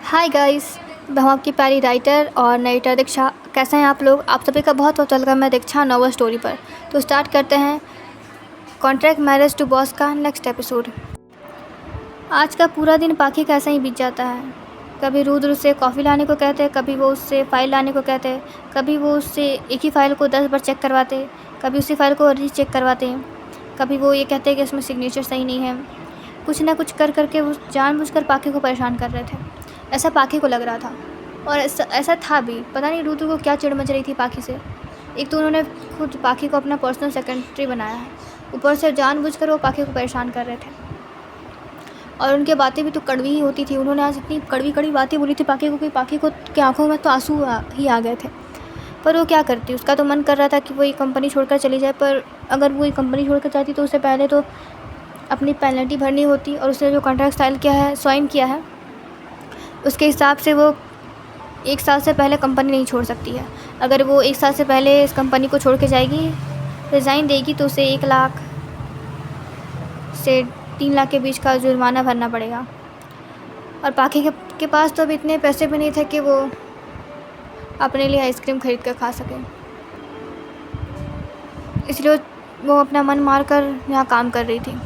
Hi guys. मैं हूँ आपकी प्यारी राइटर और नरेटर दीक्षा। कैसे हैं आप लोग? आप सभी का बहुत बहुत वेलकम है दीक्षा नोवेल स्टोरी पर। तो स्टार्ट करते हैं कॉन्ट्रैक्ट मैरिज टू बॉस का नेक्स्ट एपिसोड। आज का पूरा दिन पाखी का ऐसा ही बीत जाता है। कभी रुद्र उससे कॉफ़ी लाने को कहते हैं, कभी वो उससे फ़ाइल लाने को कहते हैं, कभी वो उससे एक ही फ़ाइल को 10 बार चेक करवाते, कभी उसी फ़ाइल को रीचेक करवाते हैं, कभी वो ये कहते हैं कि उसमें सिग्नेचर सही नहीं है। कुछ ना कुछ कर करके वो जानबूझकर पाखी को परेशान कर रहे थे। ऐसा पाखी को लग रहा था और ऐसा था भी। पता नहीं रुद्र को क्या चिढ़ मच रही थी पाखी से। एक तो उन्होंने खुद पाखी को अपना पर्सनल सेक्रेटरी बनाया है, ऊपर से जानबूझकर वो पाखी को परेशान कर रहे थे। और उनकी बातें भी तो कड़वी ही होती थी। उन्होंने आज इतनी कड़वी कड़वी बातें बोली थी पाखी को कि पाखी को की आंखों में तो आंसू ही आ गए थे। पर वो क्या करती, उसका तो मन कर रहा था कि वो ये कंपनी छोड़कर चली जाए। पर अगर वो ये कंपनी छोड़कर जाती तो उससे पहले तो अपनी पेनल्टी भरनी होती, और उसने जो कॉन्ट्रैक्ट साइन किया है उसके हिसाब से वो 1 साल से पहले कंपनी नहीं छोड़ सकती है। अगर वो 1 साल से पहले इस कंपनी को छोड़ के जाएगी, रिज़ाइन देगी, तो उसे 1 लाख से 3 लाख के बीच का जुर्माना भरना पड़ेगा। और पाखी के पास तो अब इतने पैसे भी नहीं थे कि वो अपने लिए आइसक्रीम खरीद कर खा सके। इसलिए वो अपना मन मार कर यहाँ काम कर रही थी।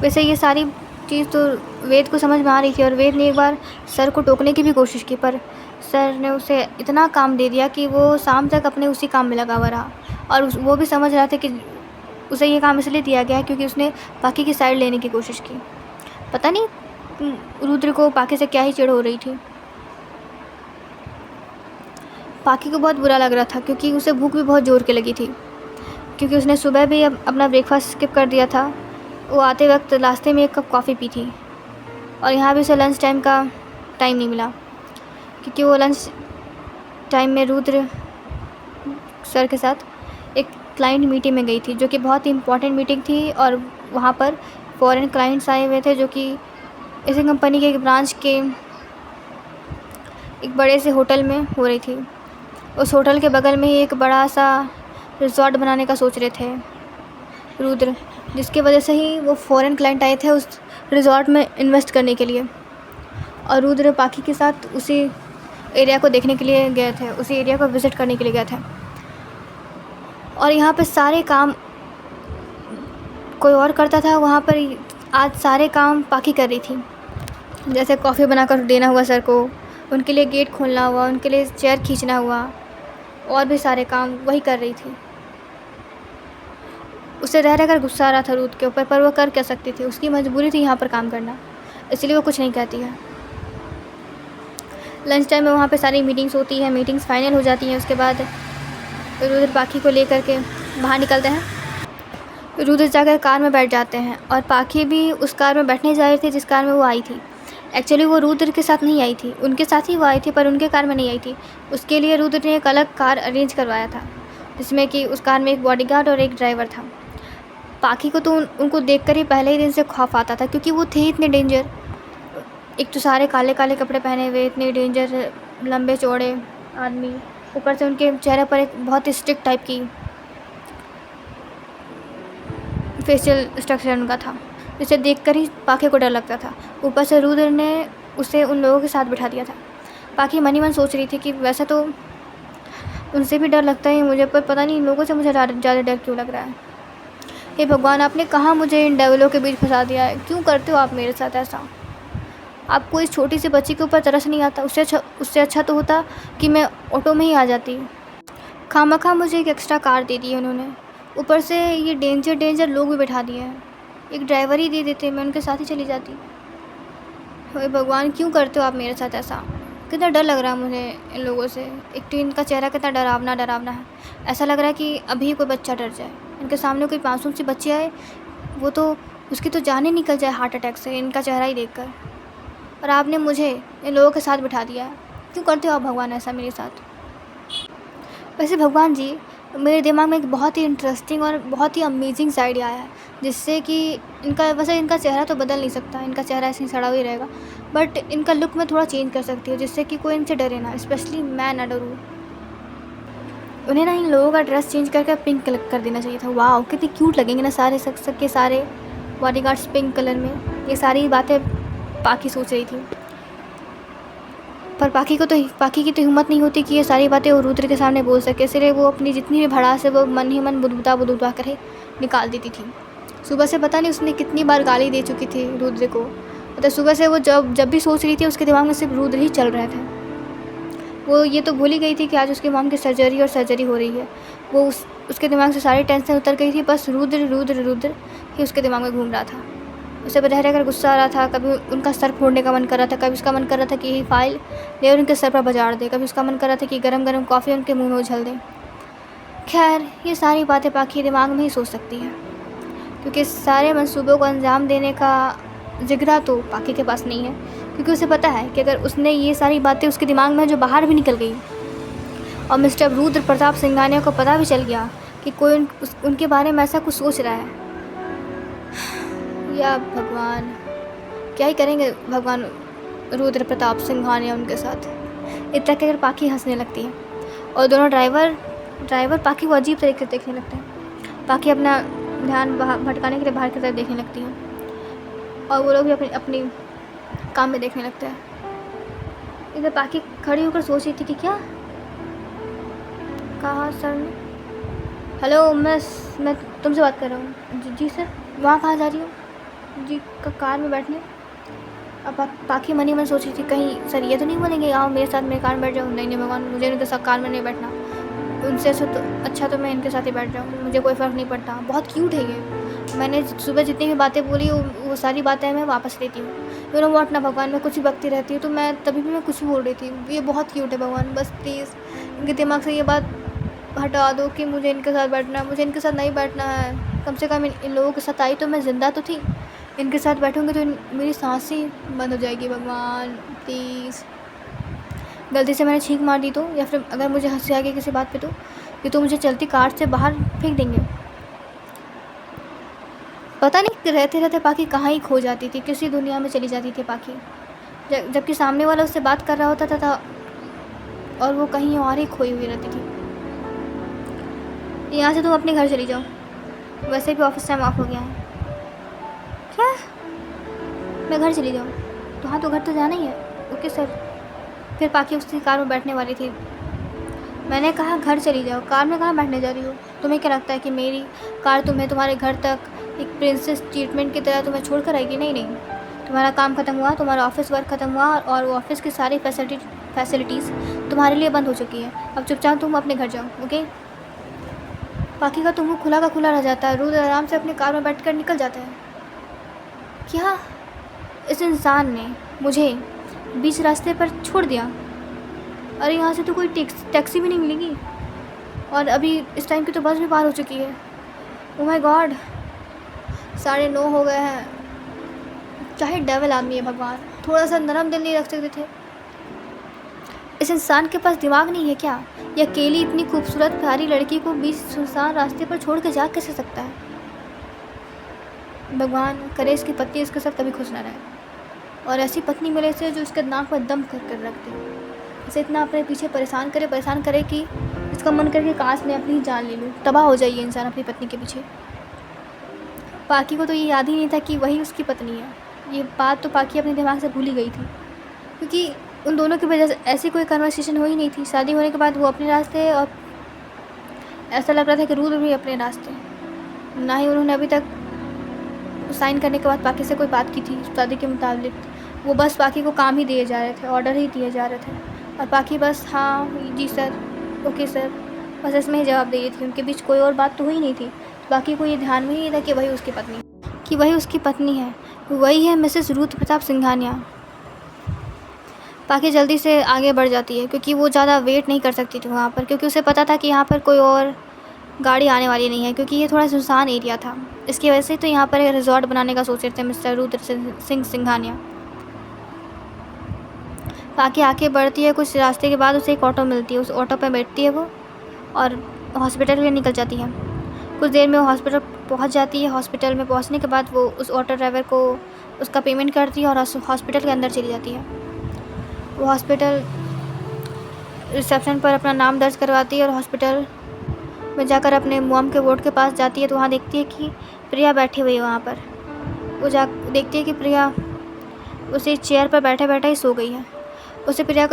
वैसे ये सारी चीज़ तो वेद को समझ में आ रही थी, और वेद ने एक बार सर को टोकने की भी कोशिश की, पर सर ने उसे इतना काम दे दिया कि वो शाम तक अपने उसी काम में लगा हुआ रहा। और वो भी समझ रहा था कि उसे ये काम इसलिए दिया गया है क्योंकि उसने पाखी की साइड लेने की कोशिश की। पता नहीं रुद्र को पाखी से क्या ही चिढ़ हो रही थी। पाखी को बहुत बुरा लग रहा था क्योंकि उसे भूख भी बहुत ज़ोर के लगी थी, क्योंकि उसने सुबह भी अपना ब्रेकफास्ट स्किप कर दिया था। वो आते वक्त रास्ते में 1 कप कॉफ़ी पी थी, और यहाँ भी उसे लंच टाइम का टाइम नहीं मिला, क्योंकि वो लंच टाइम में रुद्र सर के साथ एक क्लाइंट मीटिंग में गई थी, जो कि बहुत ही इम्पॉर्टेंट मीटिंग थी। और वहाँ पर फॉरेन क्लाइंट्स आए हुए थे, जो कि इसी कंपनी के एक ब्रांच के एक बड़े से होटल में हो रही थी। उस होटल के बगल में ही एक बड़ा सा रिजॉर्ट बनाने का सोच रहे थे रुद्र, जिसकी वजह से ही वो फॉरेन क्लाइंट आए थे उस रिजॉर्ट में इन्वेस्ट करने के लिए। और रुद्र पाखी के साथ उसी एरिया को देखने के लिए गए थे, उसी एरिया को विज़िट करने के लिए गए थे। और यहाँ पे सारे काम कोई और करता था, वहाँ पर आज सारे काम पाखी कर रही थी। जैसे कॉफ़ी बनाकर देना हुआ सर को, उनके लिए गेट खोलना हुआ, उनके लिए चेयर खींचना हुआ, और भी सारे काम वही कर रही थी। उसे रह रहकर गुस्सा आ रहा था रुद्र के ऊपर, पर वो कर क्या सकती थी, उसकी मजबूरी थी यहाँ पर काम करना, इसलिए वो कुछ नहीं कहती है। लंच टाइम में वहाँ पे सारी मीटिंग्स होती हैं, मीटिंग्स फाइनल हो जाती हैं। उसके बाद रुद्र पाखी को लेकर के बाहर निकलते हैं। रुद्र जाकर कार में बैठ जाते हैं, और पाखी भी उस कार में बैठने जा रही थी जिस कार में वो आई थी। एक्चुअली वो रुद्र के साथ नहीं आई थी, उनके साथ ही वो आई थी, पर उनके कार में नहीं आई थी। उसके लिए रुद्र ने एक अलग कार अरेंज करवाया था, जिसमें कि उस कार में एक बॉडीगार्ड और एक ड्राइवर था। पाखी को तो उनको देखकर ही पहले ही दिन से खौफ आता था, क्योंकि वो थे इतने डेंजर। एक तो सारे काले काले कपड़े पहने हुए, इतने डेंजर लंबे चौड़े आदमी, ऊपर से उनके चेहरे पर एक बहुत ही स्ट्रिक्ट टाइप की फेशियल स्ट्रक्चर उनका था, जिसे देखकर ही पाखी को डर लगता था। ऊपर से रुद्र ने उसे उन लोगों के साथ बिठा दिया था। पाखी मन ही मन सोच रही थी कि वैसे तो उनसे भी डर लगता है मुझे, पर पता नहीं इन लोगों से मुझे ज़्यादा डर क्यों लग रहा है। हे भगवान, आपने कहाँ मुझे इन डेविलों के बीच फंसा दिया है? क्यों करते हो आप मेरे साथ ऐसा? आपको इस छोटी सी बच्ची के ऊपर तरस नहीं आता? उससे अच्छा तो होता कि मैं ऑटो में ही आ जाती। खामखा मुझे एक एक्स्ट्रा कार दे दी है उन्होंने, ऊपर से ये डेंजर लोग भी बैठा दिए हैं। एक ड्राइवर ही दे देते, मैं उनके साथ ही चली जाती। हे भगवान, क्यों करते हो आप मेरे साथ ऐसा? कितना डर लग रहा है मुझे इन लोगों से। एक तो इनका चेहरा कितना डरावना है। ऐसा लग रहा है कि अभी कोई बच्चा डर जाए, इनके सामने कोई मासूम सी बच्ची आए, वो तो उसकी तो जान ही निकल जाए हार्ट अटैक से, इनका चेहरा ही देखकर। और आपने मुझे इन लोगों के साथ बिठा दिया। क्यों करते हो आप भगवान ऐसा मेरे साथ? वैसे भगवान जी, मेरे दिमाग में एक बहुत ही इंटरेस्टिंग और बहुत ही अमेजिंग सा आइडिया आया है, जिससे कि इनका चेहरा तो बदल नहीं सकता, इनका चेहरा ऐसे ही सड़ा हुआ ही रहेगा, बट इनका लुक मैं थोड़ा चेंज कर सकती हूँ, जिससे कि कोई इनसे डरे ना, स्पेशली मैं ना डरूँ। उन्हें ना इन लोगों का ड्रेस चेंज करके पिंक कलर कर देना चाहिए था। वाह, कितनी क्यूट लगेंगे ना सारे के सारे बॉडीगार्ड्स पिंक कलर में। ये सारी बातें पाखी सोच रही थी। पर पाखी की तो हिम्मत नहीं होती कि ये सारी बातें वो रुद्र के सामने बोल सके, इसलिए वो अपनी जितनी भी भड़ास है वो मन ही मन बुदबुदा कर निकाल देती थी। सुबह से पता नहीं उसने कितनी बार गाली दे चुकी थी रुद्र को। मतलब सुबह से वो जब भी सोच रही थी उसके दिमाग में सिर्फ रुद्र ही चल रहे थे। वो ये तो भूल ही गई थी कि आज उसकी मॉम की सर्जरी हो रही है। वो उसके दिमाग से सारी टेंशन उतर गई थी, बस रुद्र ही उसके दिमाग में घूम रहा था। उसे रह रहकर गुस्सा आ रहा था। कभी उनका सर फोड़ने का मन कर रहा था, कभी उसका मन कर रहा था कि ये फाइल ले और उनके सर पर बजाड़ दे, कभी उसका मन कर रहा था कि गरम गरम कॉफ़ी उनके मुंह में उछल दे। खैर, ये सारी बातें पाखी दिमाग में ही सोच सकती है, क्योंकि सारे मंसूबों को अंजाम देने का जिगरा तो पाखी के पास नहीं है। क्योंकि उसे पता है कि अगर उसने ये सारी बातें उसके दिमाग में जो बाहर भी निकल गई और मिस्टर रुद्र प्रताप सिंघानिया को पता भी चल गया कि कोई उनके बारे में ऐसा कुछ सोच रहा है, या भगवान, क्या ही करेंगे भगवान रुद्र प्रताप सिंघानिया उनके साथ। इतना कहकर पाखी हंसने लगती है और दोनों ड्राइवर पाखी को अजीब तरीके से देखने लगते हैं। पाखी अपना ध्यान भटकाने के लिए बाहर की तरफ देखने लगती है और वो लोग भी अपनी काम में देखने लगते हैं। इधर पाखी खड़ी होकर सोच रही थी कि क्या कहा सर ने। हेलो, मैं तुमसे बात कर रहा हूँ। जी सर। वहाँ कहाँ जा रही हो? जी कार में बैठने। अब पाखी मनी मन सोच रही थी कहीं सर ये तो नहीं बोलेंगे आओ मेरे साथ मेरे कार में बैठ जाऊँ। नहीं भगवान, मुझे उनके साथ कार में नहीं बैठना। उनसे अच्छा तो मैं इनके साथ ही बैठ जाऊँ, मुझे कोई फ़र्क नहीं पड़ता। बहुत क्यूट है ये। मैंने सुबह जितनी भी बातें बोली वो सारी बातें मैं वापस लेती हूँ। यू नो व्हाट ना भगवान, मैं कुछ भी बकती रहती हूँ तो मैं तभी भी मैं कुछ भी बोल रही थी। ये बहुत क्यूट है भगवान, बस प्लीज़ इनके दिमाग से ये बात हटा दो कि मुझे इनके साथ बैठना है। मुझे इनके साथ नहीं बैठना है। कम से कम इन लोगों के साथ आई तो मैं ज़िंदा तो थी। इनके साथ बैठूँगी तो मेरी सांस ही बंद हो जाएगी। भगवान प्लीज़, गलती से मैंने छींक मार दी तो, या फिर अगर मुझे हंसी आ गई किसी बात पे तो ये तो मुझे चलती कार से बाहर फेंक देंगे। पता नहीं रहते रहते पाखी कहाँ ही खो जाती थी, किसी दुनिया में चली जाती थी पाखी। जबकि सामने वाला उससे बात कर रहा होता था और वो कहीं और ही खोई हुई रहती थी। यहाँ से तुम अपने घर चली जाओ, वैसे भी ऑफिस टाइम ऑफ हो गया है। क्या? मैं घर चली जाऊँ? तो हाँ, तो घर तो जाना ही है। Okay sir. फिर पाखी उसकी कार में बैठने वाली थी। मैंने कहा घर चली जाओ, कार में कहाँ बैठने जा रही हो? तुम्हें क्या लगता है कि मेरी कार तुम्हें तुम्हारे घर तक एक प्रिंसेस ट्रीटमेंट की तरह तुम्हें छोड़ कर आएगी? नहीं, तुम्हारा काम ख़त्म हुआ, तुम्हारा ऑफिस वर्क ख़त्म हुआ और वो ऑफिस की सारी फैसिलिटीज़ तुम्हारे लिए बंद हो चुकी है। अब चुपचाप तुम अपने घर जाओ। ओके? पाखी का तो मुँह खुला का खुला रह जाता है। रुद्र आराम से अपनी कार में बैठ कर निकल जाता है। क्या इस इंसान ने मुझे बीच रास्ते पर छोड़ दिया? अरे यहाँ से तो कोई टैक्सी भी नहीं मिलेगी और अभी इस टाइम की तो बस भी पार हो चुकी है। ओह माय गॉड, 9:30 हो गए हैं। चाहे डेविल आदमी है भगवान, थोड़ा सा नरम दिल नहीं रख सकते थे? इस इंसान के पास दिमाग नहीं है क्या? ये अकेली इतनी खूबसूरत प्यारी लड़की को बीच सुनसान रास्ते पर छोड़ के जा कैसे सकता है? भगवान करे इसकी पत्नी इसके साथ कभी खुश ना रहे और ऐसी पत्नी मिले से जो इसके नाक पर दम कर रख दे। इसे इतना अपने पीछे परेशान करे कि इसका मन करके काश मैं अपनी जान ले लूँ। तबाह हो जाइए इंसान अपनी पत्नी के पीछे। पाखी को तो ये याद ही नहीं था कि वही उसकी पत्नी है। ये बात तो पाखी अपने दिमाग से भूल ही गई थी, क्योंकि उन दोनों की वजह से ऐसी कोई कन्वर्सेशन हो ही नहीं थी। शादी होने के बाद वो अपने रास्ते और ऐसा लग रहा था कि रुद्र भी अपने रास्ते। ना ही उन्होंने अभी तक साइन करने के बाद पाखी से कोई बात की थी शादी के मुताबिक। वो बस पाखी को काम ही दिए जा रहे थे, ऑर्डर ही दिए जा रहे थे और पाखी बस हाँ जी सर, ओके सर, बस इसमें ही जवाब दे रही थी। उनके बीच कोई और बात तो हुई नहीं थी। बाकी को ये ध्यान में ही नहीं था कि वही उसकी पत्नी है, वही है मिसेस रुद्र प्रताप सिंघानिया। पाखी जल्दी से आगे बढ़ जाती है क्योंकि वो ज़्यादा वेट नहीं कर सकती थी वहाँ पर, क्योंकि उसे पता था कि यहाँ पर कोई और गाड़ी आने वाली नहीं है, क्योंकि ये थोड़ा सुनसान एरिया था। इसकी वजह से तो यहाँ पर एक रिजॉर्ट बनाने का सोच रहे थे मिस्टर रुद्र सिंघानिया। पाखी आगे बढ़ती है। कुछ रास्ते के बाद उसे एक ऑटो मिलती है। उस ऑटो पर बैठती है वो और हॉस्पिटल के लिए निकल जाती है। कुछ देर में वो हॉस्पिटल पहुँच जाती है। हॉस्पिटल में पहुँचने के बाद वो उस ऑटो ड्राइवर को उसका पेमेंट करती है और हॉस्पिटल के अंदर चली जाती है। वो हॉस्पिटल रिसेप्शन पर अपना नाम दर्ज करवाती है और हॉस्पिटल में जाकर अपने मॉम के वार्ड के पास जाती है तो वहाँ देखती है कि प्रिया बैठी हुई है वहाँ पर। वो देखती है कि प्रिया उसी चेयर पर बैठे बैठे ही सो गई है। उसे प्रिया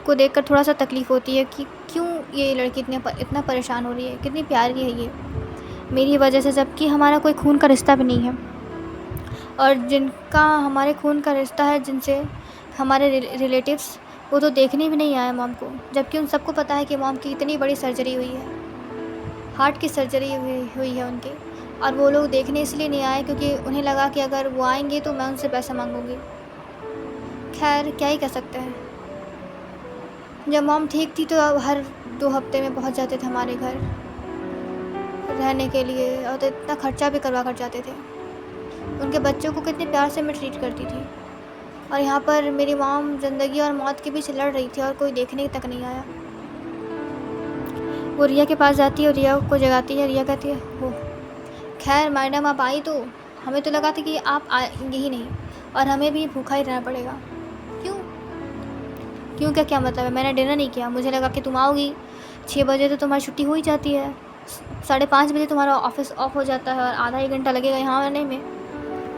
को देखकर थोड़ा सा तकलीफ़ होती है कि क्यों ये लड़की इतना परेशान हो रही है, कितनी प्यारी है ये मेरी वजह से, जबकि हमारा कोई खून का रिश्ता भी नहीं है। और जिनका हमारे खून का रिश्ता है, जिनसे हमारे रिलेटिव्स, वो तो देखने भी नहीं आए मॉम को, जबकि उन सबको पता है कि मॉम की इतनी बड़ी सर्जरी हुई है, हार्ट की सर्जरी हुई है उनकी, और वो लोग देखने इसलिए नहीं आए क्योंकि उन्हें लगा कि अगर वो आएंगे तो मैं उनसे पैसा मांगूंगी। खैर क्या ही कर सकते हैं। जब मॉम ठीक थी तो अब हर 2 हफ्ते में पहुंच जाते थे हमारे घर रहने के लिए, और तो इतना खर्चा भी करवा कर जाते थे। उनके बच्चों को कितने प्यार से मैं ट्रीट करती थी, और यहाँ पर मेरी मॉम ज़िंदगी और मौत के बीच लड़ रही थी और कोई देखने तक नहीं आया। वो रिया के पास जाती है और रिया को जगाती है। रिया कहती है, हो खैर मैडम आप आई, तो हमें तो लगा था कि आप आएंगे ही नहीं और हमें भी भूखा ही रहना पड़ेगा। क्यों क्या मतलब है? मैंने डिनर नहीं किया, मुझे लगा कि तुम आओगी। 6 बजे तो तुम्हारी छुट्टी हो ही जाती है, 5:30 बजे तुम्हारा ऑफिस ऑफ हो जाता है और आधा 1 घंटा लगेगा यहाँ आने में।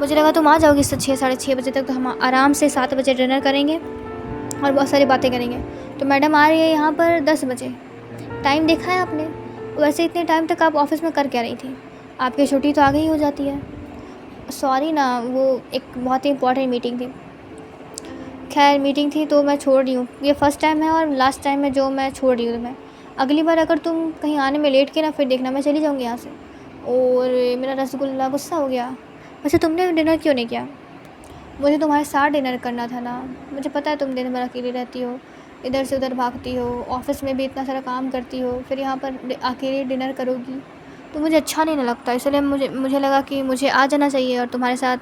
मुझे लगा तुम आ जाओगी 6 साढ़े 6 बजे तक, तो हम आराम से 7 बजे डिनर करेंगे और बहुत सारी बातें करेंगे। तो मैडम आ रही है यहाँ पर 10 बजे। टाइम देखा है आपने? वैसे इतने टाइम तक आप ऑफिस में कर क्या रही थी? आपकी छुट्टी तो आगे ही हो जाती है। सॉरी ना, वो एक बहुत ही इंपॉर्टेंट मीटिंग थी। खैर मीटिंग थी तो मैं छोड़ रही हूँ, ये फ़र्स्ट टाइम है और लास्ट टाइम है जो मैं छोड़ रही हूँ तुम्हें। अगली बार अगर तुम कहीं आने में लेट के ना, फिर देखना मैं चली जाऊँगी यहाँ से। और मेरा रसगुल्ला गुस्सा हो गया। वैसे तुमने डिनर क्यों नहीं किया? मुझे तुम्हारे साथ डिनर करना था ना। मुझे पता है तुम दिन भर अकेली रहती हो, इधर से उधर भागती हो, ऑफिस में भी इतना सारा काम करती हो, फिर यहाँ पर अकेले डिनर करोगी तो मुझे अच्छा नहीं लगता। इसलिए मुझे लगा कि मुझे आ जाना चाहिए और तुम्हारे साथ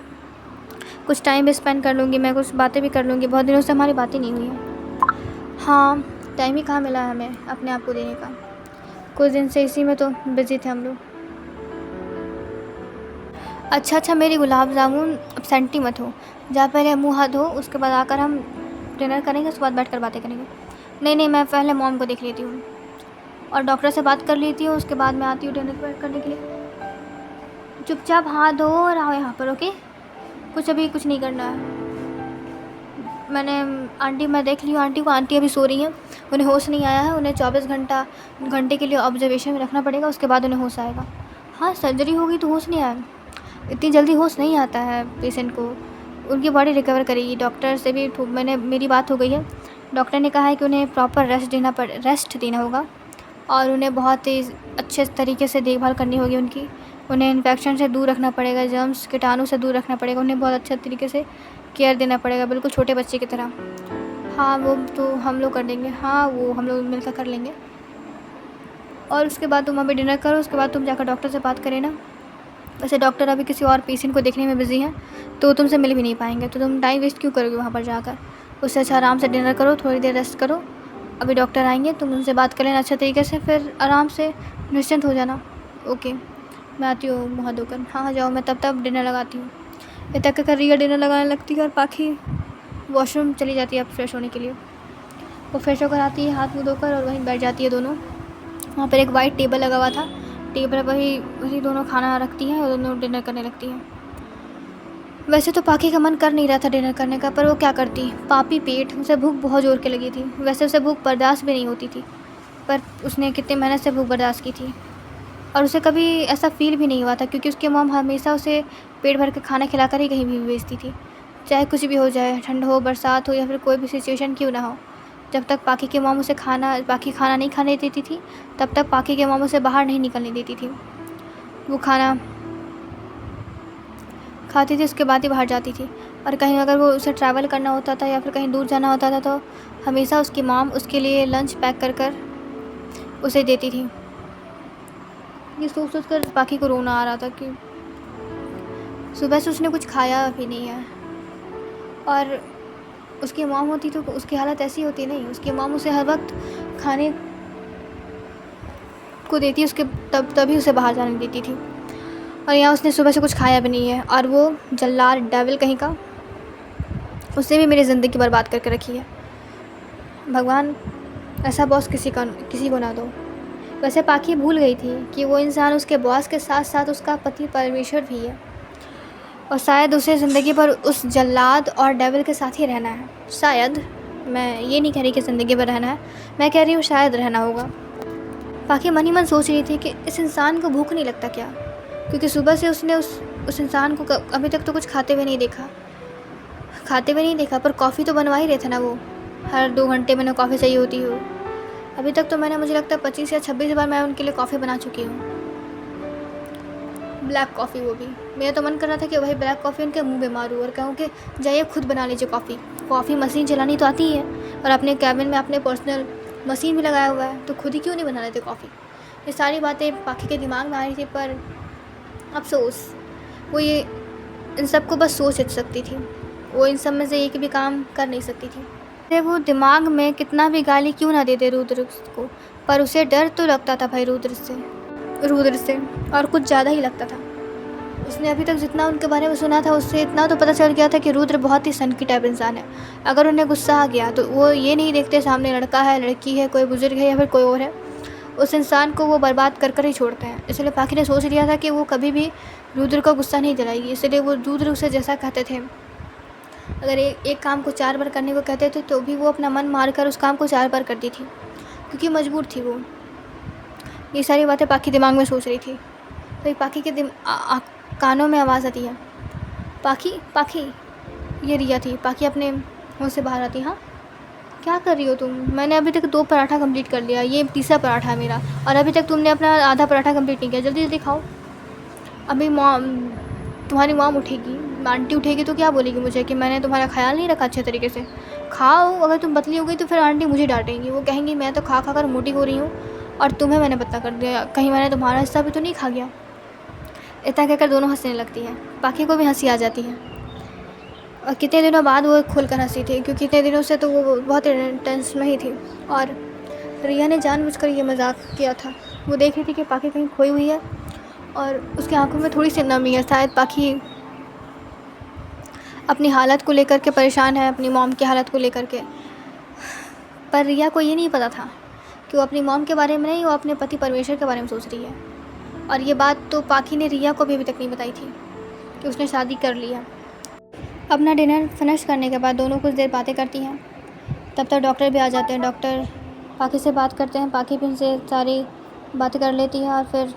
कुछ टाइम भी स्पेंड कर लूँगी, मैं कुछ बातें भी कर लूँगी। बहुत दिनों से हमारी बातें नहीं हुई हैं। हाँ, टाइम ही कहाँ मिला है हमें अपने आप को देने का। कुछ दिन से इसी में तो बिज़ी थे हम लोग। अच्छा मेरी गुलाब जामुन, अब सेंटी मत हो। जा पहले मुँह हाथ धो, उसके बाद आकर हम डिनर करेंगे, उसके बाद बैठ कर बातें करेंगे। नहीं, मैं पहले मॉम को देख लेती हूँ और डॉक्टर से बात कर लेती हूँ, उसके बाद मैं आती हूँ डिनर करने के लिए। चुपचाप हाथ धो और आओ यहाँ पर, ओके? कुछ नहीं करना है। मैं देख ली हूँ आंटी अभी सो रही हैं, उन्हें होश नहीं आया है। उन्हें 24 घंटे के लिए ऑब्जर्वेशन में रखना पड़ेगा, उसके बाद उन्हें होश आएगा। हाँ, सर्जरी होगी तो होश नहीं आया, इतनी जल्दी होश नहीं आता है पेशेंट को। उनकी बॉडी रिकवर करेगी। डॉक्टर से भी मेरी बात हो गई है। डॉक्टर ने कहा है कि उन्हें प्रॉपर रेस्ट देना होगा और उन्हें बहुत ही अच्छे तरीके से देखभाल करनी होगी उनकी। उन्हें इन्फेक्शन से दूर रखना पड़ेगा, जर्म्स कीटाणु से दूर रखना पड़ेगा। उन्हें बहुत अच्छे तरीके से केयर देना पड़ेगा, बिल्कुल छोटे बच्चे की तरह। हाँ, वो तो हम लोग कर देंगे। हाँ, वो हम लोग मिलकर कर लेंगे। और उसके बाद तुम अभी डिनर करो, उसके बाद तुम जाकर डॉक्टर से बात करें ना। वैसे डॉक्टर अभी किसी और पेशेंट को देखने में बिज़ी हैं, तो तुमसे मिल भी नहीं पाएंगे, तो तुम टाइम वेस्ट क्यों करोगे वहाँ पर जाकर? उससे अच्छा आराम से डिनर करो, थोड़ी देर रेस्ट करो। अभी डॉक्टर आएंगे, तुम उनसे बात कर लेना अच्छे तरीके से, फिर आराम से निश्चिंत हो जाना। ओके, मैं आती हूँ मुँह धोकर। हाँ जाओ, मैं तब डिनर लगाती हूँ। ये तक कर रिया डिनर लगाने लगती है और पाखी वॉशरूम चली जाती है अब फ्रेश होने के लिए। वो फ्रेश होकर आती है हाथ मुँह धोकर और वहीं बैठ जाती है दोनों। वहाँ पर एक वाइट टेबल लगा हुआ था, टेबल पर वही दोनों खाना रखती हैं और दोनों डिनर करने लगती हैं। वैसे तो पाखी का मन कर नहीं रहा था डिनर करने का, पर वो क्या करती, पापी पेट, उसे भूख बहुत ज़ोर के लगी थी। वैसे उसे भूख बर्दाश्त भी नहीं होती थी, पर उसने कितने मेहनत से भूख बर्दाश्त की थी और उसे कभी ऐसा फील भी नहीं हुआ था, क्योंकि उसकी मॉम हमेशा उसे पेट भर के खाना खिलाकर ही कहीं भी भेजती थी। चाहे कुछ भी हो जाए, ठंड हो, बरसात हो या फिर कोई भी सिचुएशन क्यों ना हो, जब तक पाखी की मॉम उसे खाना नहीं खाने देती थी, तब तक पाखी की मॉम उसे बाहर नहीं निकलने देती थी। वो खाना खाती थी, उसके बाद ही बाहर जाती थी। और कहीं अगर वो उसे ट्रैवल करना होता था या फिर कहीं दूर जाना होता था, तो हमेशा उसकी मॉम उसके लिए लंच पैक कर उसे देती थी। ये सोच कर पाखी को रोना आ रहा था कि सुबह से उसने कुछ खाया भी नहीं है। और उसकी मॉम होती तो उसकी हालत ऐसी होती नहीं। उसकी मॉम उसे हर वक्त खाने को देती, उसके तभी उसे बाहर जाने देती थी। और यहाँ उसने सुबह से कुछ खाया भी नहीं है। और वो जल्लाद डेविल कहीं का, उसने भी मेरी ज़िंदगी बर्बाद करके रखी है। भगवान, ऐसा बॉस किसी को ना दो। वैसे पाखी भूल गई थी कि वो इंसान उसके बॉस के साथ साथ उसका पति परमेश्वर भी है, और शायद उसे ज़िंदगी भर उस जल्लाद और डेविल के साथ ही रहना है। शायद मैं ये नहीं कह रही कि ज़िंदगी भर रहना है, मैं कह रही हूँ शायद रहना होगा। बाकी मन ही मन सोच रही थी कि इस इंसान को भूख नहीं लगता क्या, क्योंकि सुबह से उसने उस इंसान को अभी तक तो कुछ खाते हुए नहीं देखा, पर कॉफ़ी तो बनवा ही रहे थे ना वो। हर 2 घंटे में कॉफ़ी चाहिए होती हो। अभी तक तो मैंने, मुझे लगता है 25 या 26 बार मैं उनके लिए कॉफ़ी बना चुकी हूँ, ब्लैक कॉफ़ी वो भी। मेरा तो मन कर रहा था कि वही ब्लैक कॉफ़ी उनके मुंह पे मारूँ और कहूँ कि जाइए खुद बना लीजिए कॉफ़ी मशीन चलानी तो आती ही है, और अपने कैबिन में अपने पर्सनल मशीन भी लगाया हुआ है, तो खुद ही क्यों नहीं बना लेते कॉफ़ी। ये सारी बातें पाखी के दिमाग में आ रही थी, पर अफसोस वो ये इन सब को बस सोच सकती थी, वो इन सब में से एक भी काम कर नहीं सकती थी। चाहे वो दिमाग में कितना भी गाली क्यों ना दे दे रुद्र को, पर उसे डर तो लगता था भाई रुद्र से, और कुछ ज़्यादा ही लगता था। उसने अभी तक जितना उनके बारे में सुना था, उससे इतना तो पता चल गया था कि रुद्र बहुत ही सनकी टाइप इंसान है। अगर उन्हें गुस्सा आ गया तो वो ये नहीं देखते सामने लड़का है, लड़की है, कोई बुजुर्ग है या फिर कोई और है, उस इंसान को वो बर्बाद कर ही छोड़ते हैं। इसलिए पाखी ने सोच लिया था कि वो कभी भी रुद्र को गुस्सा नहीं दिलाएगी। इसलिए वो रुद्र उसे जैसा कहते थे, अगर एक काम को 4 बार करने को कहते थे तो भी वो अपना मन मार कर उस काम को 4 बार करती थी, क्योंकि मजबूर थी वो। ये सारी बातें पाखी दिमाग में सोच रही थी। तो पाखी के कानों में आवाज़ आती है, पाखी। ये रिया थी। पाखी अपने मुँह से बाहर आती, हाँ क्या कर रही हो तुम? मैंने अभी तक 2 पराठा कंप्लीट कर लिया, ये तीसरा पराठा है मेरा, और अभी तक तुमने अपना आधा पराठा कंप्लीट नहीं किया। जल्दी खाओ। अभी तुम्हारी मॉम उठेगी, आंटी उठेगी तो क्या बोलेगी मुझे कि मैंने तुम्हारा ख्याल नहीं रखा अच्छे तरीके से। खाओ, अगर तुम पतली हो गई तो फिर आंटी मुझे डांटेंगी। वो कहेंगी मैं तो खा कर मोटी हो रही हूँ और तुम्हें मैंने पतला कर दिया, कहीं मैंने तुम्हारा हिस्सा भी तो नहीं खा गया। इतना कहकर दोनों हंसने लगती हैं। पाखी को भी हंसी आ जाती है, और कितने दिनों बाद वो खुलकर हंसी थी, क्योंकि कितने दिनों से तो वो बहुत टेंस में ही थी। और रिया ने जानबूझकर ये मजाक किया था। वो देख रही थी कि पाखी कहीं खोई हुई है और उसकी आंखों में थोड़ी सी नमी है। शायद पाखी अपनी हालत को लेकर के परेशान है, अपनी मॉम की हालत को लेकर के। पर रिया को ये नहीं पता था कि वो अपनी मॉम के बारे में नहीं, वो अपने पति परमेश्वर के बारे में सोच रही है। और ये बात तो पाखी ने रिया को भी अभी तक नहीं बताई थी कि उसने शादी कर लिया। अपना डिनर फिनिश करने के बाद दोनों कुछ देर बातें करती हैं। तब तक डॉक्टर भी आ जाते हैं। डॉक्टर पाखी से बात करते हैं, पाखी भी उनसे सारी बातें कर लेती है और फिर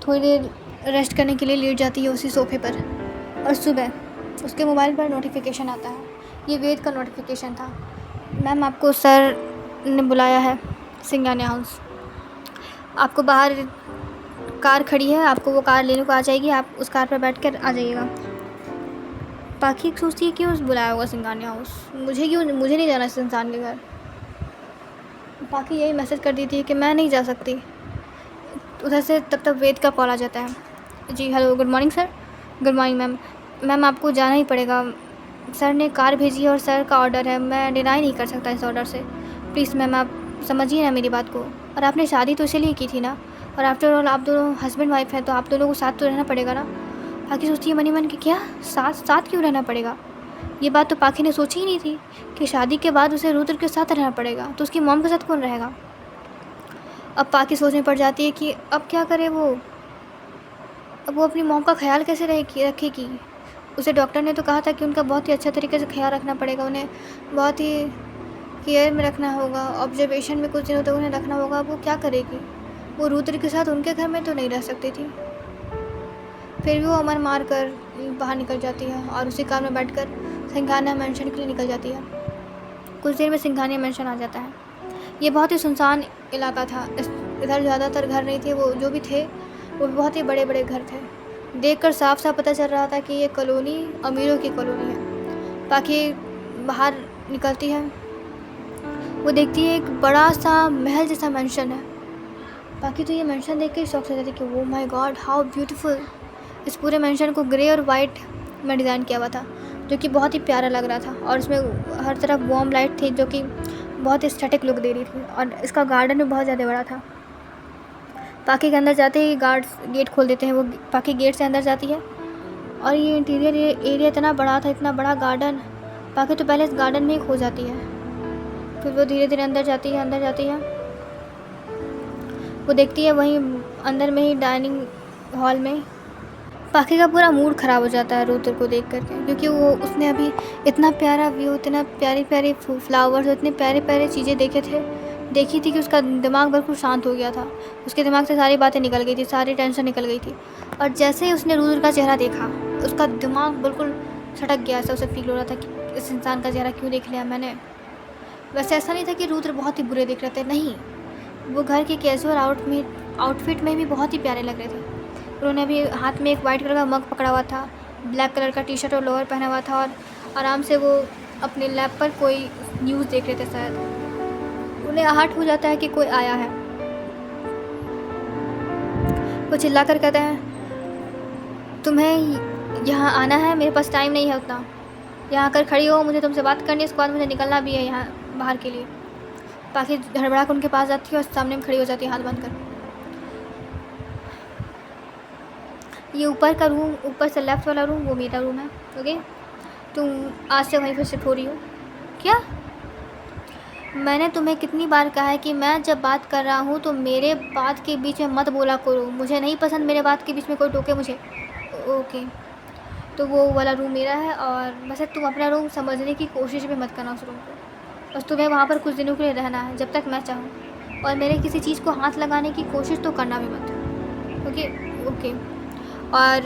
थोड़ी देर रेस्ट करने के लिए लेट जाती है उसी सोफ़े पर। और सुबह उसके मोबाइल पर नोटिफिकेशन आता है। ये वेद का नोटिफिकेशन था, मैम आपको सर ने बुलाया है सिंगानिया हाउस। आपको बाहर कार खड़ी है, आपको वो कार लेने को आ जाएगी, आप उस कार पर बैठ कर आ जाइएगा। पाखी सोचती है क्यों बुलाया होगा सिंगानिया हाउस, मुझे नहीं जाना इस इंसान के घर। पाखी यही मैसेज कर दी थी कि मैं नहीं जा सकती। उधर से तब तक वेद का कॉल आ जाता है। जी hello, good morning sir. Good morning ma'am आपको जाना ही पड़ेगा, सर ने कार भेजी है और सर का ऑर्डर है, मैं डिनाई नहीं कर सकता इस ऑर्डर से। प्लीज़ मैम आप समझिए ना मेरी बात को। और आपने शादी तो इसलिए की थी ना, और आफ्टर ऑल आप दोनों हस्बैंड वाइफ हैं, तो आप दोनों को साथ तो रहना पड़ेगा ना। पाखी सोचती है मनी मन कि क्या साथ क्यों रहना पड़ेगा। ये बात तो पाखी ने सोची ही नहीं थी कि शादी के बाद उसे रुद्र के साथ रहना पड़ेगा, तो उसकी मॉम के साथ कौन रहेगा। अब पाखी सोचने पड़ जाती है कि अब क्या करे वो, अब वो अपनी मॉम का ख्याल कैसे रखेगी। उसे डॉक्टर ने तो कहा था कि उनका बहुत ही अच्छा तरीके से ख्याल रखना पड़ेगा, उन्हें बहुत ही केयर में रखना होगा, ऑब्जर्वेशन में कुछ दिनों तक उन्हें रखना होगा। वो क्या करेगी, वो रुद्र के साथ उनके घर में तो नहीं रह सकती थी। फिर भी वो अमर मार कर बाहर निकल जाती है और उसी कार में बैठकर सिंघानिया मेंशन के लिए निकल जाती है। कुछ देर में सिंघानिया मेंशन आ जाता है। ये बहुत ही सुनसान इलाका था, इधर ज़्यादातर घर नहीं थे, वो जो भी थे वो बहुत ही बड़े बड़े घर थे। देखकर साफ साफ पता चल रहा था कि ये कॉलोनी अमीरों की कॉलोनी है। पाखी बाहर निकलती है, वो देखती है एक बड़ा सा महल जैसा मेंशन है। पाखी तो ये मेंशन देख के शौक से जाती है कि oh my God how beautiful. इस पूरे मेंशन को ग्रे और वाइट में डिज़ाइन किया हुआ था, जो कि बहुत ही प्यारा लग रहा था, और इसमें हर तरफ वार्म लाइट थी जो कि बहुत ही एस्थेटिक लुक दे रही थी, और इसका गार्डन भी बहुत ज़्यादा बड़ा था। पाखी के अंदर जाते ही गार्ड्स गेट खोल देते हैं। वो पाखी गेट से अंदर जाती है और ये इंटीरियर एरिया इतना बड़ा था, इतना बड़ा गार्डन। पाखी तो पहले इस गार्डन में ही खो जाती है। फिर वो धीरे धीरे अंदर जाती है। वो देखती है वहीं अंदर में ही डाइनिंग हॉल में पाखी का पूरा मूड ख़राब हो जाता है रुद्र को देख कर के, क्योंकि वो उसने अभी इतना प्यारा व्यू, इतना प्यारी प्यारी फ्लावर्स, इतने प्यारे प्यारे चीज़ें देखी थी कि उसका दिमाग बिल्कुल शांत हो गया था। उसके दिमाग से सारी बातें निकल गई थी, सारी टेंशन निकल गई थी। और जैसे ही उसने रुद्र का चेहरा देखा, उसका दिमाग बिल्कुल सटक गया। ऐसा उसे फील हो रहा था कि इस इंसान का चेहरा क्यों देख लिया मैंने। वैसे ऐसा नहीं था कि रुद्र बहुत ही बुरे दिख रहे थे, नहीं, वो घर के कैजुअल आउटफिट में भी बहुत ही प्यारे लग रहे थे। उन्होंने अभी हाथ में एक वाइट कलर का मग पकड़ा हुआ था, ब्लैक कलर का टी शर्ट और लोअर पहना हुआ था, और आराम से वो अपने लैप पर कोई न्यूज़ देख रहे थे शायद। उन्हें आहट हो जाता है कि कोई आया है। वो चिल्ला कर कहते हैं, तुम्हें यहाँ आना है, मेरे पास टाइम नहीं है उतना। यहाँ आकर खड़ी हो, मुझे तुमसे बात करनी है, उसके बाद मुझे निकलना भी है यहाँ बाहर के लिए। पाखी हड़बड़ा कर उनके पास जाती है और सामने में खड़ी हो जाती है हाथ बांध कर। ये ऊपर का रूम, ऊपर से लेफ्ट वाला रूम, वो मेरा रूम है, ओके। तुम आज से वहीं पर शिफ्ट हो रही हो क्या? मैंने तुम्हें कितनी बार कहा है कि मैं जब बात कर रहा हूँ तो मेरे बात के बीच में मत बोला करो, मुझे नहीं पसंद मेरे बात के बीच में कोई टोके मुझे। ओके, तो वो वाला रूम मेरा है, और वैसे तुम अपना रूम समझने की कोशिश भी मत करना उस रूम को। बस तुम्हें वहाँ पर कुछ दिनों के लिए रहना है, जब तक मैं चाहूँ, और मेरे किसी चीज़ को हाथ लगाने की कोशिश तो करना भी मत, ओके ओके। और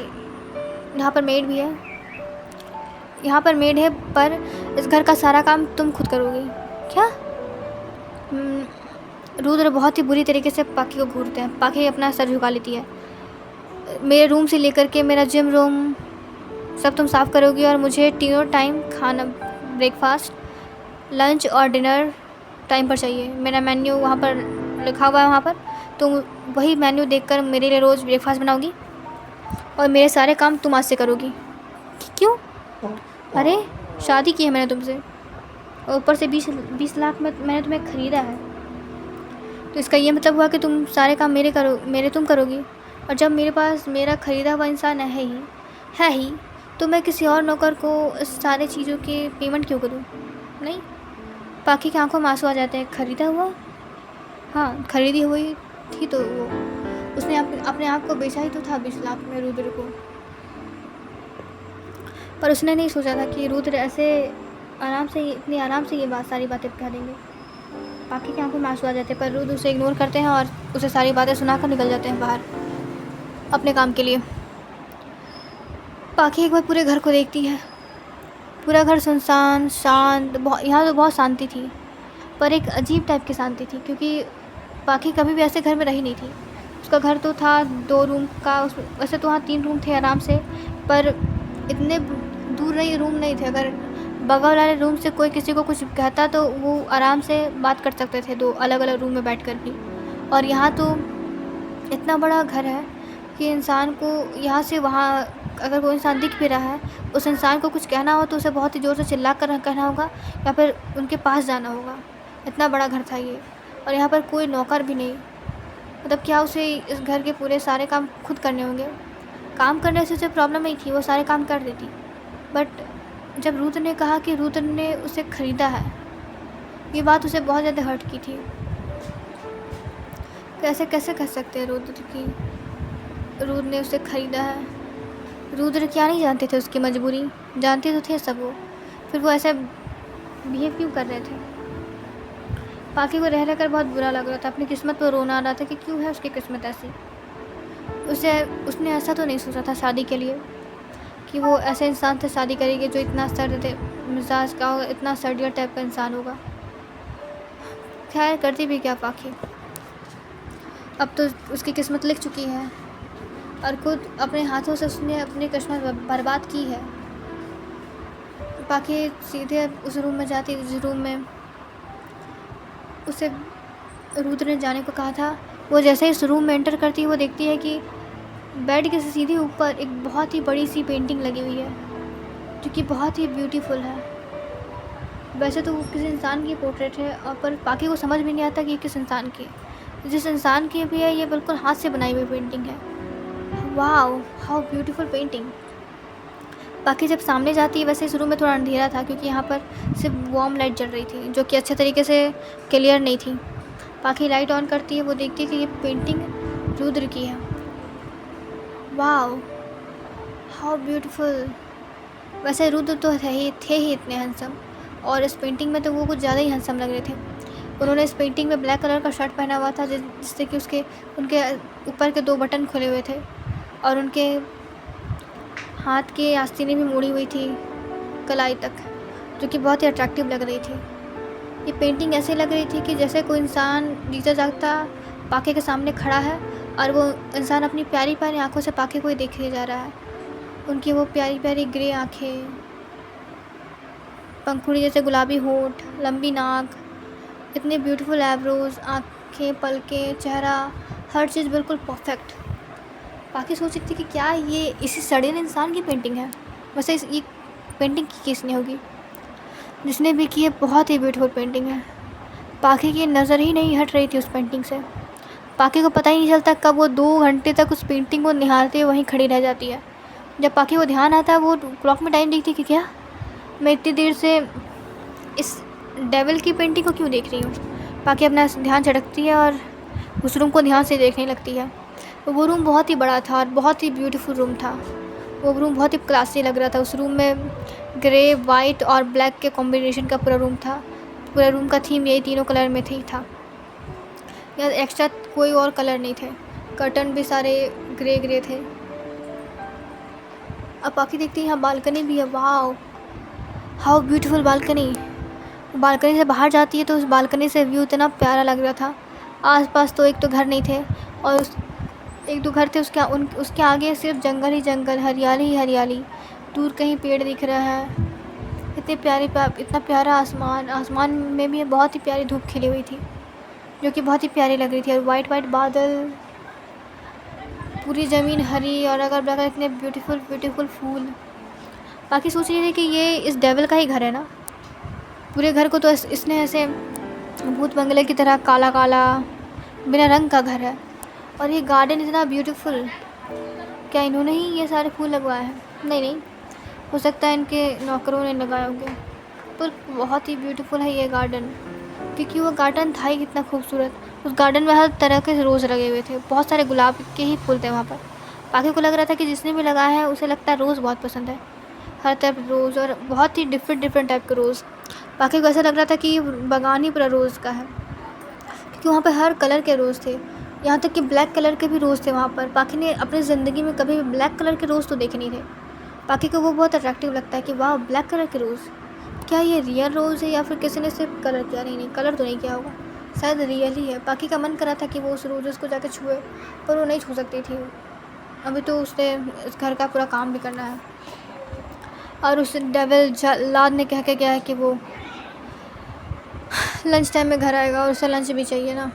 यहाँ पर मेड भी है, यहाँ पर मेड है, पर इस घर का सारा काम तुम खुद करोगी क्या? रुद्र बहुत ही बुरी तरीके से पाखी को घूरते हैं। पाखी अपना सर झुका लेती है। मेरे रूम से लेकर के मेरा जिम रूम सब तुम साफ़ करोगी, और मुझे तीनों टाइम खाना, ब्रेकफास्ट, लंच और डिनर टाइम पर चाहिए। मेरा मेन्यू वहाँ पर लिखा हुआ है, वहाँ पर तुम वही मेन्यू देखकर मेरे लिए रोज़ ब्रेकफास्ट बनाओगी, और मेरे सारे काम तुम आज से करोगी। क्यों? अरे शादी की है मैंने तुमसे, और ऊपर से 20 लाख में मैंने तुम्हें ख़रीदा है, तो इसका ये मतलब हुआ कि तुम सारे काम मेरे तुम करोगी। और जब मेरे पास मेरा ख़रीदा हुआ इंसान है ही तो मैं किसी और नौकर को इस सारे चीज़ों के पेमेंट क्यों करूँ? नहीं। पाखी की आंखों में आंसू आ जाते हैं। ख़रीदा हुआ? हाँ, ख़रीदी हुई थी, तो वो उसने अपने आप को बेचा ही तो था 20 लाख में रुद्र को। पर उसने नहीं सोचा था कि रुद्र ऐसे इतनी आराम से ये सारी बातें कह देंगे। पाखी की आंखों में आंसू आ जाते हैं, पर रुद्र उसे इग्नोर करते हैं और उसे सारी बातें सुनाकर निकल जाते हैं बाहर अपने काम के लिए। पाखी एक बार पूरे घर को देखती है। पूरा घर सुनसान, शांत, यहाँ तो बहुत शांति थी, पर एक अजीब टाइप की शांति थी, क्योंकि पाखी कभी भी ऐसे घर में रही नहीं थी। उसका घर तो था 2 रूम का, वैसे तो वहाँ 3 रूम थे आराम से, पर इतने दूर रूम नहीं थे। अगर बगल वाले रूम से कोई किसी को कुछ कहता तो वो आराम से बात कर सकते थे 2 अलग अलग रूम में बैठकर भी। और यहाँ तो इतना बड़ा घर है कि इंसान को यहाँ से वहाँ, अगर कोई इंसान दिख भी रहा है, उस इंसान को कुछ कहना हो तो उसे बहुत ही ज़ोर से चिल्ला कर कहना होगा, या फिर उनके पास जाना होगा। इतना बड़ा घर था ये, और यहाँ पर कोई नौकर भी नहीं। मतलब क्या उसे इस घर के पूरे सारे काम खुद करने होंगे? काम करने से उसे प्रॉब्लम नहीं थी, वो सारे काम कर देती। बट जब रुद्र ने कहा कि रुद्र ने उसे ख़रीदा है, ये बात उसे बहुत ज़्यादा हर्ट की थी। कैसे कह सकते हैं रुद्र ने उसे ख़रीदा है? रुद्र क्या नहीं जानते थे उसकी मजबूरी? जानते तो थे सब वो, फिर वो ऐसे बिहेव क्यों कर रहे थे? पाखी को रह कर बहुत बुरा लग रहा था, अपनी किस्मत पर रोना आ रहा था कि क्यों है उसकी किस्मत ऐसी। उसने ऐसा तो नहीं सोचा था शादी के लिए कि वो ऐसे इंसान से शादी करेगी जो इतना सर्द मिजाज का होगा, इतना सर्दिया टाइप का इंसान होगा। खैर करती भी क्या पाखी, अब तो उसकी किस्मत लिख चुकी है, और खुद अपने हाथों से उसने अपनी किस्मत बर्बाद की है। पाखी सीधे उस रूम में जाती, जिस रूम में उसे रुद्र ने जाने को कहा था। वो जैसे ही इस रूम में एंटर करती है, वो देखती है कि बेड के सीधे ऊपर एक बहुत ही बड़ी सी पेंटिंग लगी हुई है, जो कि बहुत ही ब्यूटीफुल है। वैसे तो वो किसी इंसान की पोर्ट्रेट है, और पर पाखी को समझ भी नहीं आता कि ये किस इंसान की, जिस इंसान की भी है, ये बिल्कुल हाथ से बनाई हुई पेंटिंग है। Wow, how beautiful painting. पाखी जब सामने जाती है, वैसे इस रूम में थोड़ा अंधेरा था, क्योंकि यहाँ पर सिर्फ वार्म लाइट जल रही थी, जो कि अच्छे तरीके से क्लियर नहीं थी। पाखी लाइट ऑन करती है, वो देखती है कि ये पेंटिंग रुद्र की है। Wow, how beautiful. वैसे रुद्र तो थे ही इतने हैंडसम, और इस पेंटिंग में तो वो कुछ ज़्यादा ही हैंडसम लग रहे थे। उन्होंने इस पेंटिंग में ब्लैक कलर का शर्ट पहना हुआ था, जिससे कि उनके ऊपर के 2 बटन खुले हुए थे, और उनके हाथ की आस्तीनें भी मुड़ी हुई थी कलाई तक, जो कि बहुत ही अट्रैक्टिव लग रही थी। ये पेंटिंग ऐसे लग रही थी कि जैसे कोई इंसान जीता जागता पाके के सामने खड़ा है, और वो इंसान अपनी प्यारी प्यारी आँखों से पाके को ही देखे जा रहा है। उनकी वो प्यारी प्यारी ग्रे आँखें, पंखुड़ी जैसे गुलाबी होंठ, लंबी नाक, इतने ब्यूटीफुल आईब्रोज, आँखें, पलकें, चेहरा, हर चीज़ बिल्कुल परफेक्ट। बाकी सोच रही थी कि क्या ये इसी सड़े इंसान की पेंटिंग है। वैसे ये पेंटिंग की किसने होगी, जिसने भी की है बहुत ही ब्यूटीफुल पेंटिंग है। पाखी की नज़र ही नहीं हट रही थी उस पेंटिंग से। पाखी को पता ही नहीं चलता कब वो 2 घंटे तक उस पेंटिंग को निहारते हुए वहीं खड़ी रह जाती है। जब पाखी को ध्यान आता है, वो क्लॉक में टाइम देखती है कि क्या मैं इतनी देर से इस डेविल की पेंटिंग को क्यों देख रही हूँ। पाखी अपना ध्यान झटकती है और उस रूम को ध्यान से देखने लगती है। वो रूम बहुत ही बड़ा था और बहुत ही ब्यूटीफुल रूम था। वो रूम बहुत ही क्लासी लग रहा था। उस रूम में ग्रे, वाइट और ब्लैक के कॉम्बिनेशन का पूरा रूम था। पूरा रूम का थीम यही तीनों कलर में था। या एक्स्ट्रा कोई और कलर नहीं थे। कर्टन भी सारे ग्रे ग्रे थे। अब बाकी देखती है यहाँ बालकनी भी है। वाह, हाउ ब्यूटीफुल बालकनी। बालकनी से बाहर जाती है तो उस बालकनी से व्यू इतना प्यारा लग रहा था। आसपास तो एक तो घर नहीं थे, और एक दो घर थे, उसके आगे सिर्फ जंगल ही जंगल, हरियाली ही हरियाली। दूर कहीं पेड़ दिख रहा है। इतना प्यारा आसमान। आसमान में भी बहुत ही प्यारी धूप खिली हुई थी, जो कि बहुत ही प्यारी लग रही थी। और वाइट वाइट बादल, पूरी ज़मीन हरी, और अगर बगल इतने ब्यूटीफुल फूल। बाकी सोच रही थी कि ये इस डेविल का ही घर है ना। पूरे घर को तो इसने ऐसे भूत बंगले की तरह काला काला बिना रंग का घर है। और ये गार्डन इतना ब्यूटीफुल। क्या इन्होंने ही ये सारे फूल लगवाए हैं? नहीं, हो सकता है इनके नौकरों ने लगाए होंगे। पर बहुत ही ब्यूटीफुल है ये गार्डन, क्योंकि वो गार्डन था ही कितना खूबसूरत। उस गार्डन में हर तरह के रोज़ लगे हुए थे। बहुत सारे गुलाब के ही फूल थे वहाँ पर। बाकी को लग रहा था कि जिसने भी लगाया है उसे लगता है रोज़ बहुत पसंद है। हर तरफ रोज़, और बहुत ही डिफरेंट टाइप के रोज़। बाकी को ऐसा लग रहा था कि बागान ही पूरा रोज़ का है, क्योंकि वहाँ पर हर कलर के रोज़ थे। यहाँ तक कि ब्लैक कलर के भी रोज़ थे वहाँ पर। पाखी ने अपनी ज़िंदगी में कभी भी ब्लैक कलर के रोज़ तो देखे नहीं थे। पाखी को वो बहुत अट्रैक्टिव लगता है कि वाह, ब्लैक कलर के रोज़। क्या ये रियल रोज़ है या फिर किसी ने सिर्फ कलर किया? नहीं, कलर तो नहीं किया होगा, शायद रियल ही है। पाखी का मन करा था कि वो उस रोज़ को जाके छुए, पर वो नहीं छू सकती थी। अभी तो उसने इस घर का पूरा काम भी करना है। और उस डेविल लाद ने कह के गया है कि वो लंच टाइम में घर आएगा, और उसे लंच भी चाहिए ना।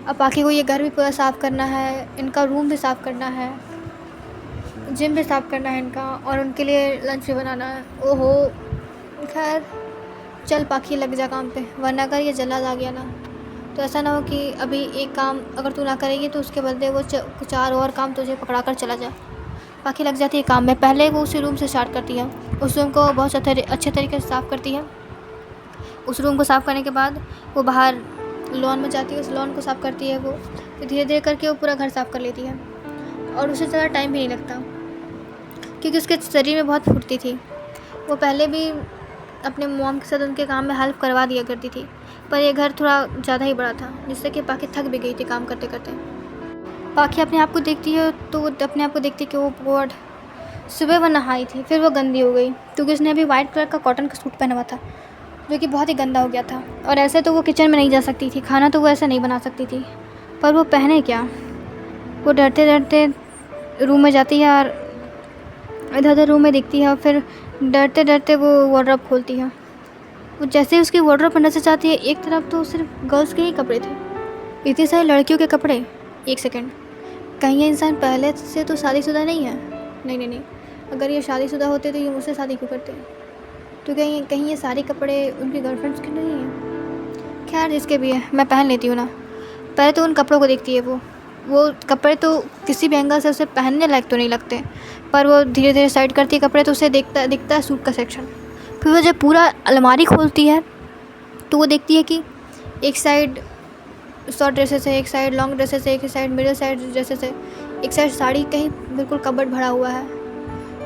अब पाखी को ये घर भी पूरा साफ़ करना है, इनका रूम भी साफ़ करना है, जिम भी साफ़ करना है इनका, और उनके लिए लंच भी बनाना है। ओहो, खैर चल पाखी, लग जा काम पे, वरना अगर ये जल्लाद आ गया ना तो ऐसा ना हो कि अभी एक काम अगर तू ना करेगी तो उसके बदले वो 4 और काम तुझे पकड़ा कर चला जाए। पाखी लग जाती है काम में। पहले वो उसी रूम से स्टार्ट करती है। उस रूम को बहुत अच्छे तरीके से साफ़ करती है। उस रूम को साफ़ करने के बाद वो बाहर लॉन में जाती है, उस लॉन को साफ़ करती है। वो फिर धीरे धीरे करके वो पूरा घर साफ़ कर लेती है, और उसे ज़्यादा टाइम भी नहीं लगता, क्योंकि उसके शरीर में बहुत फुर्ती थी। वो पहले भी अपने मॉम के साथ उनके काम में हेल्प करवा दिया करती थी, पर ये घर थोड़ा ज़्यादा ही बड़ा था, जिससे कि पाखी थक भी गई थी काम करते करते। पाखी अपने आप को देखती है तो वो अपने आप को देखती है कि वो गॉड, सुबह वो नहाई थी, फिर वो गंदी हो गई, क्योंकि उसने अभी वाइट कलर का कॉटन का सूट पहना हुआ था, जो कि बहुत ही गंदा हो गया था। और ऐसे तो वो किचन में नहीं जा सकती थी, खाना तो वो ऐसे नहीं बना सकती थी, पर वो पहने क्या। वो डरते डरते रूम में जाती है और इधर उधर रूम में दिखती है, और फिर डरते डरते वो वार्डरोब खोलती है। वो जैसे ही उसकी वार्डरोब पर नजर जाती है, एक तरफ तो सिर्फ गर्ल्स के ही कपड़े थे, इतने सारे लड़कियों के कपड़े। एक सेकंड, कहीं ये इंसान पहले से तो शादीशुदा नहीं है? नहीं, अगर ये शादीशुदा होते तो ये मुझसे शादी क्यों करते? तो कहीं ये सारे कपड़े उनकी गर्लफ्रेंड्स के नहीं हैं? खैर जिसके भी है, मैं पहन लेती हूँ ना। पहले तो उन कपड़ों को देखती है। वो कपड़े तो किसी भी एंगल से उसे पहनने लायक तो नहीं लगते, पर वो धीरे धीरे साइड करती है कपड़े, तो उसे दिखता है सूट का सेक्शन। फिर वो जब पूरा अलमारी खोलती है तो वो देखती है कि एक साइड शॉर्ट ड्रेसेस है, एक साइड लॉन्ग ड्रेसेस है, एक साइड मिडिल साइड ड्रेसेस है, एक साइड साड़ी, कहीं बिल्कुल कबर्ड भरा हुआ है।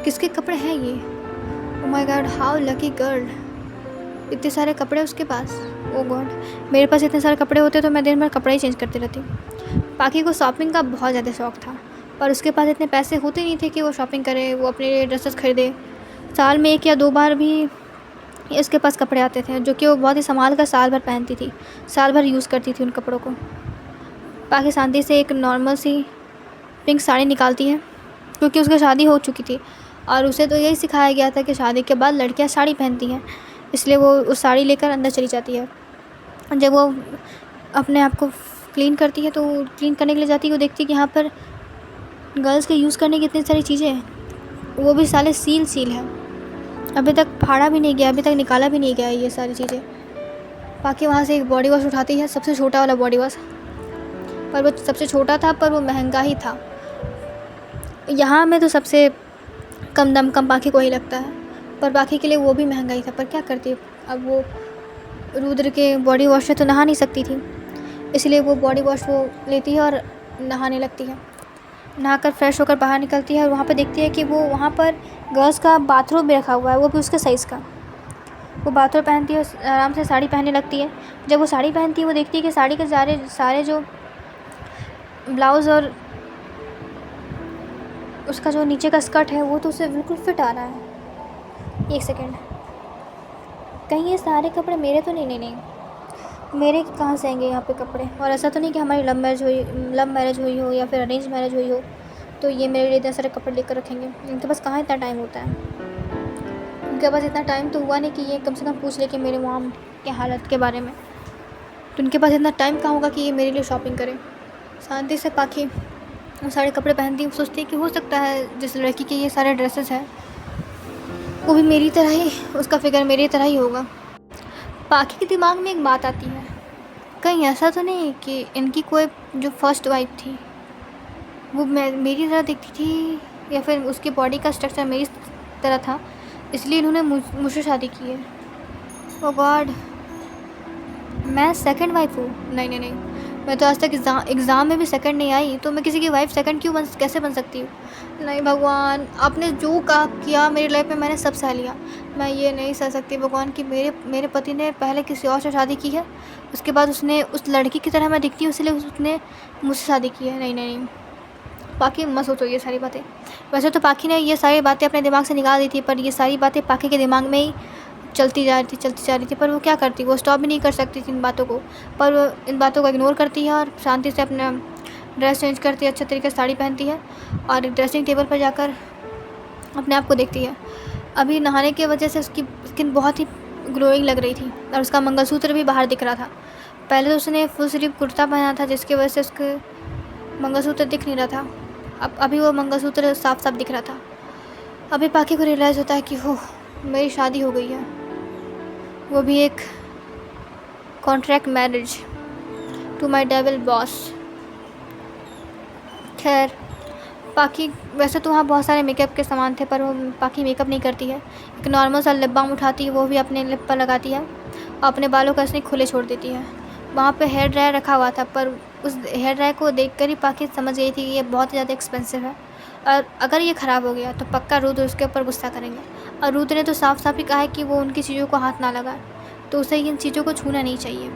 किसके कपड़े हैं ये? Oh my God, how lucky girl, इतने सारे कपड़े उसके पास। ओ गॉड, मेरे पास इतने सारे कपड़े होते तो मैं दिन भर कपड़े ही चेंज करती रहती। पाखी को शॉपिंग का बहुत ज़्यादा शौक़ था, पर उसके पास इतने पैसे होते नहीं थे कि वो शॉपिंग करे, वो अपने लिए ड्रेसेस खरीदे। साल में 1 या 2 बार भी इसके पास कपड़े आते थे, जो कि वो बहुत ही संभाल कर साल भर पहनती थी, साल भर यूज़ करती थी उन कपड़ों को। पाखी शांति से एक नॉर्मल सी पिंक साड़ी निकालती है, क्योंकि उसकी शादी हो चुकी थी और उसे तो यही सिखाया गया था कि शादी के बाद लड़कियां साड़ी पहनती हैं, इसलिए वो उस साड़ी लेकर अंदर चली जाती है। जब वो अपने आप को क्लीन करती है तो क्लीन करने के लिए जाती है, वो देखती है कि यहाँ पर गर्ल्स के यूज़ करने की इतनी सारी चीज़ें हैं, वो भी साले सील है, अभी तक फाड़ा भी नहीं गया, अभी तक निकाला भी नहीं गया ये सारी चीज़ें। बाकी वहाँ से एक बॉडी वॉश उठाती है, सबसे छोटा वाला बॉडी वॉश, पर वो सबसे छोटा था पर वो महंगा ही था। यहाँ में तो सबसे कम दाम कम पाखी को ही लगता है, पर बाकी के लिए वो भी महंगा ही था। पर क्या करती, अब वो रुद्र के बॉडी वॉश से तो नहा नहीं सकती थी, इसलिए वो बॉडी वॉश वो लेती है और नहाने लगती है। नहाकर फ्रेश होकर बाहर निकलती है और वहाँ पर देखती है कि वो वहाँ पर गर्ल्स का बाथरूम भी रखा हुआ है, वो भी उसके साइज़ का। वो बाथरूम पहनती है, आराम से साड़ी पहनने लगती है। जब वो साड़ी पहनती है वो देखती है कि साड़ी के सारे जो ब्लाउज़ और उसका जो नीचे का स्कर्ट है वो तो उसे बिल्कुल फिट आ रहा है। 1 सेकेंड, कहीं ये सारे कपड़े मेरे तो नहीं, मेरे कहाँ से आएंगे यहाँ पे कपड़े? और ऐसा तो नहीं कि हमारी लव मैरिज हुई हो या फिर अरेंज मैरिज हुई हो तो ये मेरे लिए इतने सारे कपड़े लेकर रखेंगे। इनके पास कहाँ इतना टाइम होता है? उनके पास इतना टाइम तो हुआ नहीं कि ये कम से कम पूछ ले कि मेरे मॉम के हालत के बारे में, तो उनके पास इतना टाइम कहाँ होगा कि ये मेरे लिए शॉपिंग करें। शांति से पाखी वो सारे कपड़े पहनती, सोचती है कि हो सकता है जिस लड़की के ये सारे ड्रेसेस हैं वो भी मेरी तरह ही, उसका फिगर मेरी तरह ही होगा। पाखी के दिमाग में एक बात आती है, कहीं ऐसा तो नहीं कि इनकी कोई जो फर्स्ट वाइफ थी वो मेरी तरह दिखती थी, या फिर उसकी बॉडी का स्ट्रक्चर मेरी तरह था, इसलिए इन्होंने मुझसे शादी की है। ओह गॉड, मैं सेकंड वाइफ हूँ? नहीं, मैं तो आज तक एग्ज़ाम में भी सेकंड नहीं आई, तो मैं किसी की वाइफ सेकंड कैसे बन सकती हूँ? नहीं भगवान, आपने जो कहा किया मेरी लाइफ में मैंने सब सह लिया। मैं ये नहीं सह सकती भगवान कि मेरे पति ने पहले किसी और से शादी की है, उसके बाद उसने उस लड़की की तरह मैं दिखती हूँ इसलिए उसने मुझसे शादी की है। नहीं, पाखी मत सोचो ये सारी बातें। वैसे तो पाखी ने ये सारी बातें अपने दिमाग से निकाल दी थी, पर ये सारी बातें पाखी के दिमाग में ही चलती जा रही थी। पर वो क्या करती, वो स्टॉप भी नहीं कर सकती थी इन बातों को, पर वो इन बातों को इग्नोर करती है और शांति से अपना ड्रेस चेंज करती है, अच्छे तरीके से साड़ी पहनती है और ड्रेसिंग टेबल पर जाकर अपने आप को देखती है। अभी नहाने की वजह से उसकी स्किन बहुत ही ग्लोइंग लग रही थी और उसका मंगलसूत्र भी बाहर दिख रहा था। पहले तो उसने फुल स्लीव कुर्ता पहना था जिसकी वजह से उसके मंगलसूत्र दिख नहीं रहा था, अभी वो मंगलसूत्र साफ साफ दिख रहा था। अभी पाखी को रियलाइज़ होता है कि हो मेरी शादी हो गई है, वो भी एक contract marriage to my devil boss. खैर पाखी, वैसे तो वहाँ बहुत सारे मेकअप के सामान थे पर वो पाखी मेकअप नहीं करती है। एक नॉर्मल सा लिप बाम उठाती है, वो भी अपने लिप पर लगाती है और अपने बालों का स्निक खुले छोड़ देती है। वहाँ पे हेयर ड्रायर रखा हुआ था, पर उस हेयर ड्रायर को देखकर ही पाखी समझ गई थी कि ये बहुत ही ज़्यादा एक्सपेंसिव है और अगर ये ख़राब हो गया तो पक्का रुद्र उसके ऊपर गुस्सा करेंगे। और रुद्र ने तो साफ साफ ही कहा है कि वो उनकी चीज़ों को हाथ ना लगाए, तो उसे इन चीज़ों को छूना नहीं चाहिए।